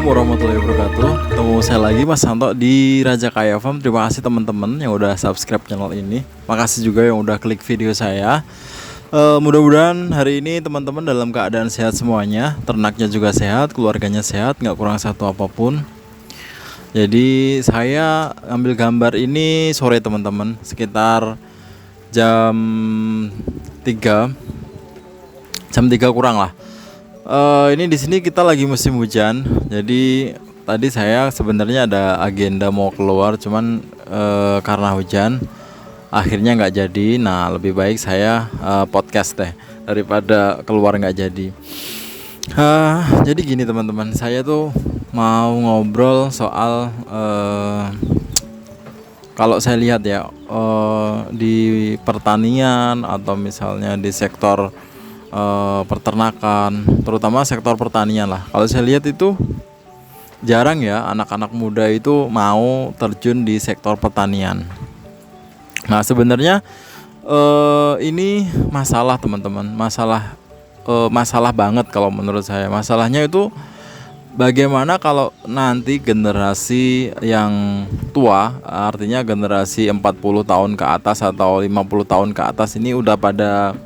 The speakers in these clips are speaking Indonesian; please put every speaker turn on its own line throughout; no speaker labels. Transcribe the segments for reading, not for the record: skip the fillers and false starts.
warahmatullahi wabarakatuh. Ketemu saya lagi Mas Santo di Raja Kaya Farm. Terima kasih teman-teman yang udah subscribe channel ini. Makasih juga yang udah klik video saya. Mudah-mudahan hari ini teman-teman dalam keadaan sehat semuanya. Ternaknya juga sehat, keluarganya sehat, nggak kurang satu apapun. Jadi saya ambil gambar ini sore teman-teman, sekitar jam 3 kurang lah. Ini di sini kita lagi musim hujan. Jadi tadi saya sebenarnya ada agenda mau keluar, cuman karena hujan akhirnya nggak jadi. Nah, lebih baik saya podcast deh daripada keluar nggak jadi. Jadi gini teman-teman, saya tuh mau ngobrol soal kalau saya lihat ya di pertanian atau misalnya di sektor peternakan, terutama sektor pertanian lah. Kalau saya lihat itu jarang ya anak-anak muda itu mau terjun di sektor pertanian. Nah sebenarnya ini masalah teman-teman, masalah banget kalau menurut saya. Masalahnya itu bagaimana kalau nanti generasi yang tua, artinya generasi 40 tahun ke atas atau 50 tahun ke atas ini udah pada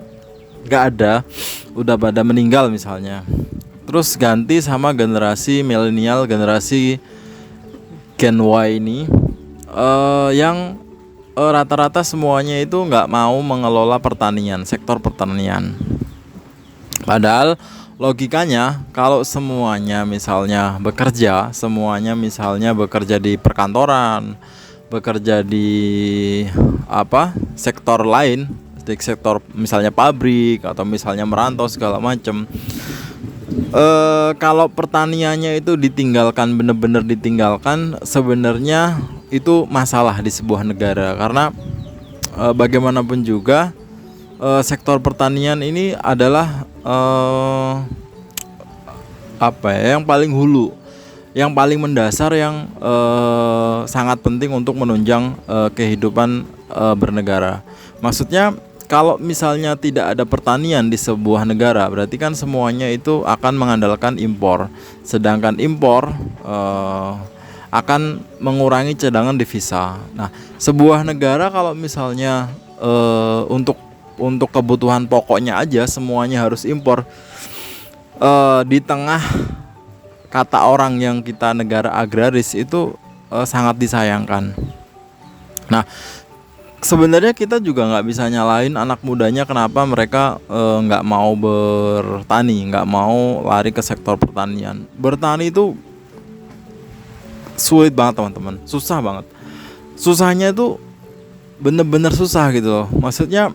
gak ada, udah pada meninggal misalnya. Terus ganti sama generasi milenial, generasi Gen Y ini yang rata-rata semuanya itu nggak mau mengelola pertanian, sektor pertanian. Padahal logikanya kalau semuanya misalnya bekerja di perkantoran, bekerja di sektor lain, di sektor misalnya pabrik atau misalnya merantau segala macam. Kalau pertaniannya itu ditinggalkan, benar-benar ditinggalkan, sebenarnya itu masalah di sebuah negara. Karena bagaimanapun juga sektor pertanian ini adalah yang paling hulu, yang paling mendasar, yang sangat penting untuk menunjang kehidupan bernegara. Maksudnya kalau misalnya tidak ada pertanian di sebuah negara, berarti kan semuanya itu akan mengandalkan impor. Sedangkan impor akan mengurangi cadangan devisa. Nah, sebuah negara kalau misalnya untuk kebutuhan pokoknya aja semuanya harus impor, di tengah kata orang yang kita negara agraris itu sangat disayangkan. Nah, sebenarnya kita juga nggak bisa nyalain anak mudanya kenapa mereka nggak mau bertani, nggak mau lari ke sektor pertanian. Bertani itu sulit banget teman-teman, susah banget. Susahnya itu bener-bener susah gitu loh. Maksudnya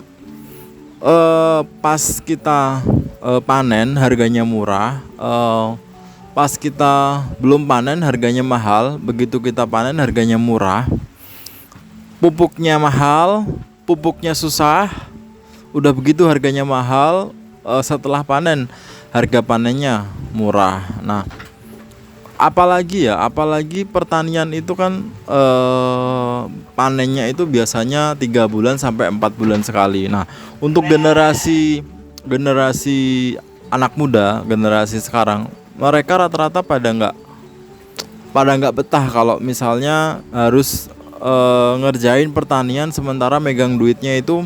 pas kita panen harganya murah, pas kita belum panen harganya mahal, begitu kita panen harganya murah. Pupuknya mahal, pupuknya susah, udah begitu harganya mahal, setelah panen harga panennya murah. Nah, apalagi pertanian itu kan panennya itu biasanya 3 bulan sampai 4 bulan sekali. Nah, untuk generasi anak muda, generasi sekarang, mereka rata-rata pada nggak betah kalau misalnya harus ngerjain pertanian sementara megang duitnya itu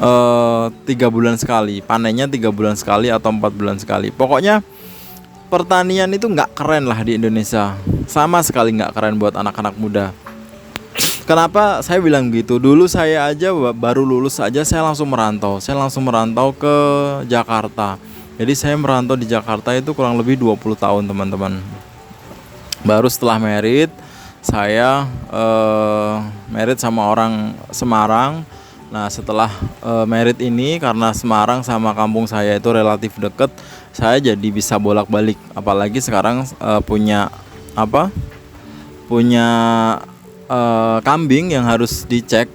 3 bulan sekali, panennya 3 bulan sekali atau 4 bulan sekali. Pokoknya pertanian itu nggak keren lah di Indonesia, sama sekali nggak keren buat anak-anak muda. Kenapa saya bilang gitu? Dulu saya aja baru lulus aja saya langsung merantau ke Jakarta. Jadi saya merantau di Jakarta itu kurang lebih 20 tahun teman-teman. Baru setelah merit, saya merit sama orang Semarang. Nah setelah merit ini, karena Semarang sama kampung saya itu relatif deket, saya jadi bisa bolak-balik. Apalagi sekarang punya kambing yang harus dicek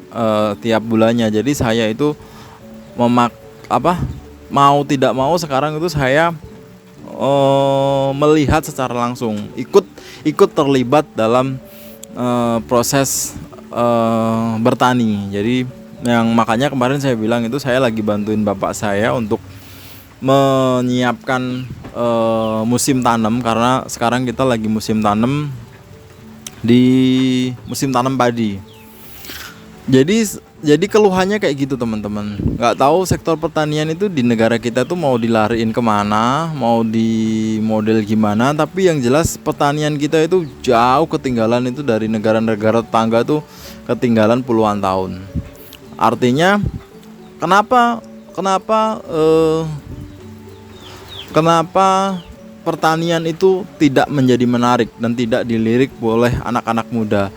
tiap bulannya. Jadi saya itu mau tidak mau sekarang itu saya melihat secara langsung, ikut terlibat dalam proses bertani. Jadi yang makanya kemarin saya bilang itu saya lagi bantuin bapak saya untuk menyiapkan musim tanam, karena sekarang kita lagi musim tanam, di musim tanam padi. Jadi keluhannya kayak gitu teman-teman. Nggak tahu sektor pertanian itu di negara kita tuh mau dilariin kemana, mau di model gimana. Tapi yang jelas pertanian kita itu jauh ketinggalan itu dari negara-negara tetangga tuh, ketinggalan puluhan tahun. Artinya kenapa kenapa pertanian itu tidak menjadi menarik dan tidak dilirik oleh anak-anak muda?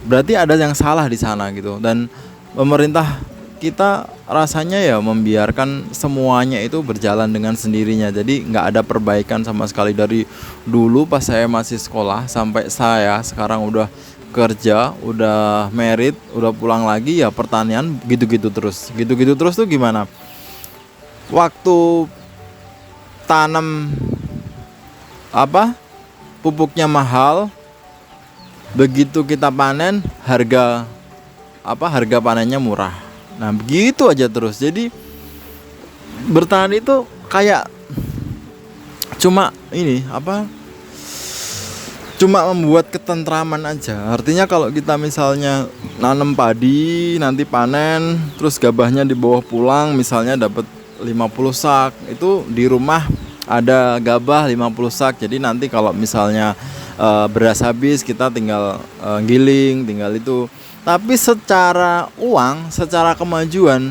Berarti ada yang salah di sana gitu. Dan pemerintah kita rasanya ya membiarkan semuanya itu berjalan dengan sendirinya. Jadi nggak ada perbaikan sama sekali dari dulu pas saya masih sekolah sampai saya sekarang udah kerja, udah merit, udah pulang lagi, ya pertanian gitu-gitu terus. Gitu-gitu terus tuh gimana? Waktu tanam pupuknya mahal, begitu kita panen harga panennya murah. Nah begitu aja terus. Jadi bertahan itu kayak cuma cuma membuat ketentraman aja. Artinya kalau kita misalnya nanam padi, nanti panen, terus gabahnya dibawa pulang, misalnya dapat 50 sak, itu di rumah ada gabah 50 sak. Jadi nanti kalau misalnya beras habis, kita tinggal giling, tinggal itu. Tapi secara uang, secara kemajuan,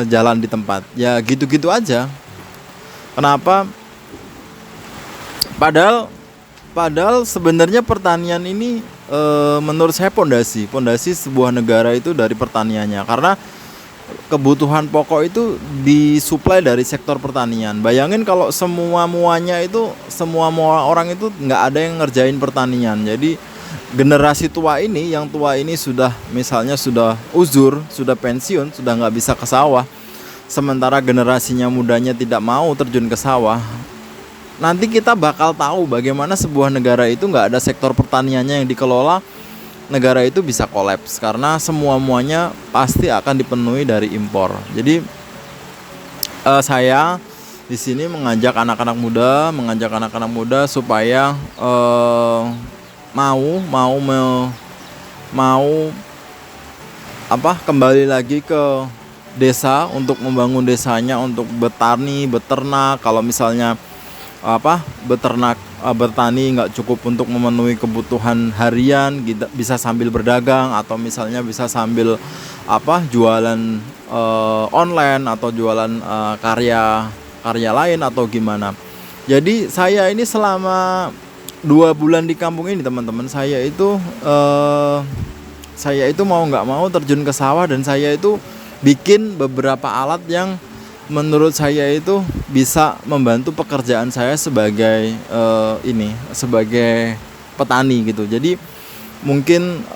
jalan di tempat ya gitu-gitu aja. Kenapa? Padahal sebenarnya pertanian ini menurut saya pondasi sebuah negara itu dari pertaniannya, karena kebutuhan pokok itu disuplai dari sektor pertanian. Bayangin kalau semua orang itu nggak ada yang ngerjain pertanian. Jadi generasi tua ini, yang tua ini sudah misalnya sudah uzur, sudah pensiun, sudah nggak bisa ke sawah, sementara generasinya mudanya tidak mau terjun ke sawah. Nanti kita bakal tahu bagaimana sebuah negara itu nggak ada sektor pertaniannya yang dikelola, negara itu bisa kolaps karena semuanya pasti akan dipenuhi dari impor. Jadi saya di sini mengajak anak-anak muda supaya kembali lagi ke desa untuk membangun desanya, untuk bertani, beternak. Kalau misalnya bertani nggak cukup untuk memenuhi kebutuhan harian, bisa sambil berdagang, atau misalnya bisa sambil jualan online, atau jualan karya lain, atau gimana. Jadi saya ini selama 2 bulan di kampung ini teman-teman, saya itu mau nggak mau terjun ke sawah, dan saya itu bikin beberapa alat yang menurut saya itu bisa membantu pekerjaan saya sebagai sebagai petani gitu. Jadi mungkin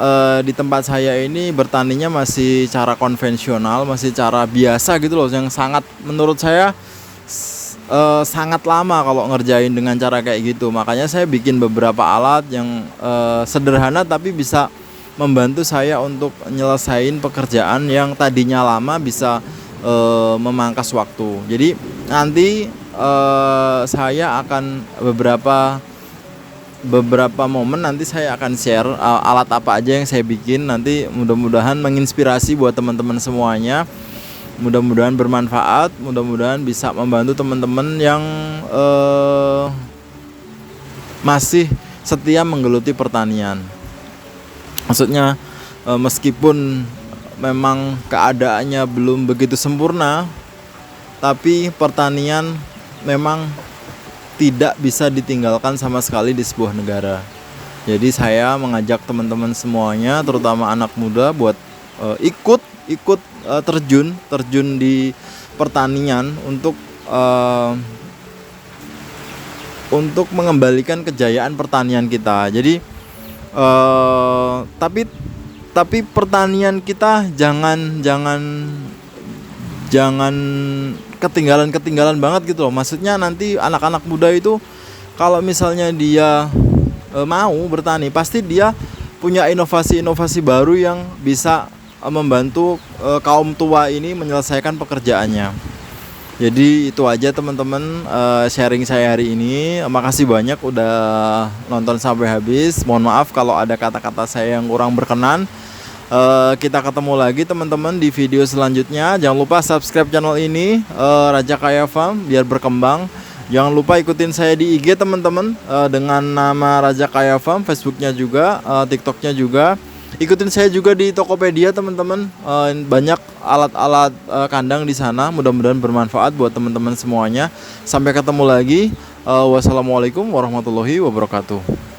di tempat saya ini bertaninya masih cara konvensional, masih cara biasa gitu loh, yang sangat menurut saya sangat lama kalau ngerjain dengan cara kayak gitu. Makanya saya bikin beberapa alat yang sederhana tapi bisa membantu saya untuk nyelesain pekerjaan yang tadinya lama, bisa memangkas waktu. Jadi nanti saya akan beberapa momen nanti saya akan share alat apa aja yang saya bikin. Nanti mudah-mudahan menginspirasi buat teman-teman semuanya, mudah-mudahan bermanfaat, mudah-mudahan bisa membantu teman-teman yang masih setia menggeluti pertanian. Maksudnya meskipun memang keadaannya belum begitu sempurna, tapi pertanian memang tidak bisa ditinggalkan sama sekali di sebuah negara. Jadi saya mengajak teman-teman semuanya, terutama anak muda, buat ikut terjun di pertanian untuk mengembalikan kejayaan pertanian kita. Jadi tapi pertanian kita jangan ketinggalan banget gitu loh. Maksudnya nanti anak-anak muda itu kalau misalnya dia mau bertani, pasti dia punya inovasi-inovasi baru yang bisa membantu kaum tua ini menyelesaikan pekerjaannya. Jadi itu aja teman-teman, sharing saya hari ini. Makasih banyak udah nonton sampai habis. Mohon maaf kalau ada kata-kata saya yang kurang berkenan. Kita ketemu lagi teman-teman di video selanjutnya. Jangan lupa subscribe channel ini, Raja Kaya Farm, biar berkembang. Jangan lupa ikutin saya di IG teman-teman, dengan nama Raja Kaya Farm, Facebooknya juga, TikToknya juga. Ikutin saya juga di Tokopedia teman-teman, banyak alat-alat kandang di sana. Mudah-mudahan bermanfaat buat teman-teman semuanya. Sampai ketemu lagi. Wassalamualaikum warahmatullahi wabarakatuh.